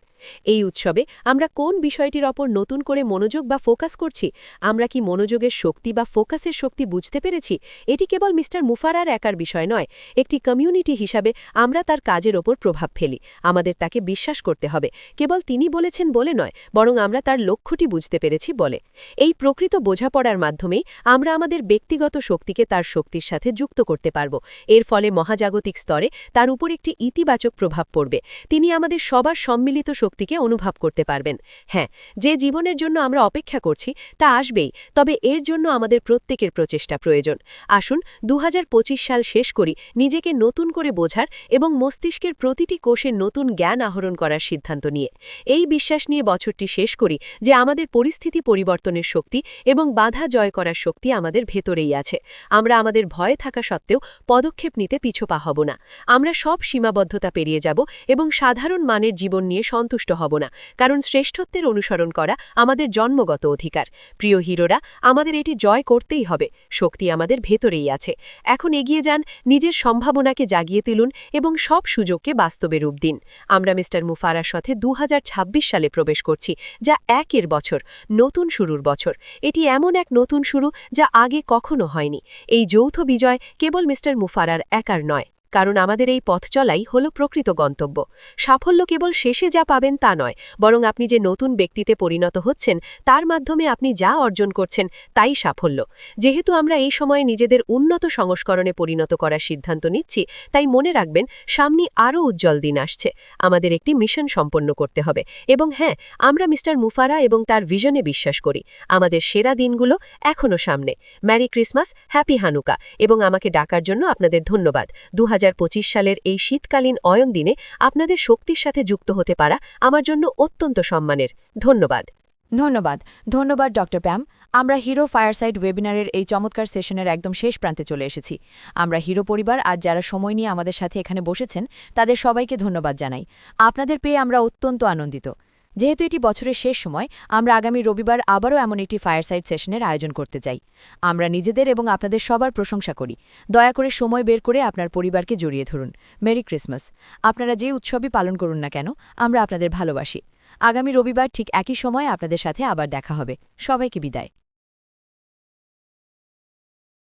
এই উৎসবে আমরা কোন বিষয়টির ওপর নতুন করে মনোযোগ বা ফোকাস করছি? আমরা কি মনোযোগের শক্তি বা ফোকাসের শক্তি বুঝতে পেরেছি? এটি কেবল মিস্টার মুফারার একার বিষয় নয়। একটি কমিউনিটি হিসাবে আমরা তার কাজের ওপর প্রভাব ফেলি। আমাদের তাকে বিশ্বাস করতে হবে, কেবল তিনি বলেছেন বলে নয়, বরং আমরা তার লক্ষ্যটি বুঝতে পেরেছি বলে। এই প্রকৃত বোঝাপড়ার মাধ্যমেই আমরা আমাদের ব্যক্তিগত শক্তিকে তার শক্তির সাথে যুক্ত করতে পারব। এর ফলে মহাজাগতিক স্তরে তার উপর একটি ইতিবাচক প্রভাব পড়বে। তিনি আমাদের সবার সম্মিলিত শক্তিকে অনুভব করতে পারবেন। হ্যাঁ, যে জীবনের জন্য আমরা অপেক্ষা করছি তা আসবেই, তবে এর জন্য আমাদের প্রত্যেকের প্রচেষ্টা প্রয়োজন। আসুন 2025 সাল শেষ করি নিজেকে নতুন করে বোঝার এবং মস্তিষ্কের প্রতিটি কোষে নতুন জ্ঞান আহরণ করার সিদ্ধান্ত নিয়ে। এই বিশ্বাস নিয়ে বছরটি শেষ করি যে আমাদের পরিস্থিতি পরিবর্তনের শক্তি এবং বাধা জয় করার শক্তি আমাদের ভেতরেই আছে। আমরা আমাদের ভয়ে থাকা সত্ত্বেও পদক্ষেপ নিতে পিছপা হব না। আমরা সব সীমাবদ্ধতা পেরিয়ে যাব এবং সাধারণ মানের জীবন নিয়ে সন্তুষ্ট হব না, কারণ শ্রেষ্ঠত্বের অনুসরণ করা আমাদের জন্মগত অধিকার। প্রিয় হিরোরা, আমাদের এটি জয় করতেই হবে। শক্তি আমাদের ভেতরেই আছে। এখন এগিয়ে যান, নিজের সম্ভাবনাকে জাগিয়ে তুলুন এবং সব সুযোগকে বাস্তবে রূপ দিন। আমরা মিস্টার মুফারার সাথে 2026 সালে প্রবেশ করছি, যা একের বছর, নতুন শুরুর বছর। এটি এমন এক নতুন শুরু যা আগে কখনো হয়নি। এই যৌথ বিজয় কেবল মিস্টার মুফারার একার নয়, কারণ আমাদের এই পথ চলাই হল প্রকৃত গন্তব্য। সাফল্য কেবল শেষে যা পাবেন তা নয়, বরং আপনি যে নতুন ব্যক্তিতে পরিণত হচ্ছেন তার মাধ্যমে আপনি যা অর্জন করছেন তাই সাফল্য। যেহেতু আমরা এই সময়ে নিজেদের উন্নত সংস্করণে পরিণত করার সিদ্ধান্ত নিচ্ছি, তাই মনে রাখবেন সামনে আরও উজ্জ্বল দিন আসছে। আমাদের একটি মিশন সম্পন্ন করতে হবে, এবং হ্যাঁ, আমরা মিস্টার মুফারা এবং তার ভিশনে বিশ্বাস করি। আমাদের সেরা দিনগুলো এখনও সামনে। ম্যারি ক্রিসমাস, হ্যাপি হানুকা, এবং আমাকে ডাকার জন্য আপনাদের ধন্যবাদ। 2025 সালের এই শীতকালীন অয়ন দিনে আপনাদের শক্তির সাথে যুক্ত হতে পারা আমার জন্য অত্যন্ত সম্মানের। ধন্যবাদ। ধন্যবাদ ডক্টর প্যাম। আমরা হিরো ফায়ারসাইড ওয়েবিনারের এই চমৎকার সেশনের একদম শেষ প্রান্তে চলে এসেছি। আমরা হিরো পরিবার আজ যারা সময় নিয়ে আমাদের সাথে এখানে বসেছেন তাদের সবাইকে ধন্যবাদ জানাই। আপনাদের পেয়ে আমরা অত্যন্ত আনন্দিত। যেহেতু এটি বছরের শেষ সময়, আমরা আগামী রবিবার আবারও এমন একটি ফায়ারসাইড সেশনের আয়োজন করতে চাই। আমরা নিজেদের এবং আপনাদের সবার প্রশংসা করি। দয়া করে সময় বের করে আপনার পরিবারকে জড়িয়ে ধরুন। Merry Christmas. আপনারা যে উৎসবই পালন করুন না কেন, আমরা আপনাদের ভালোবাসি। আগামী রবিবার ঠিক একই সময়ে আপনাদের সাথে আবার দেখা হবে। সবাইকে বিদায়।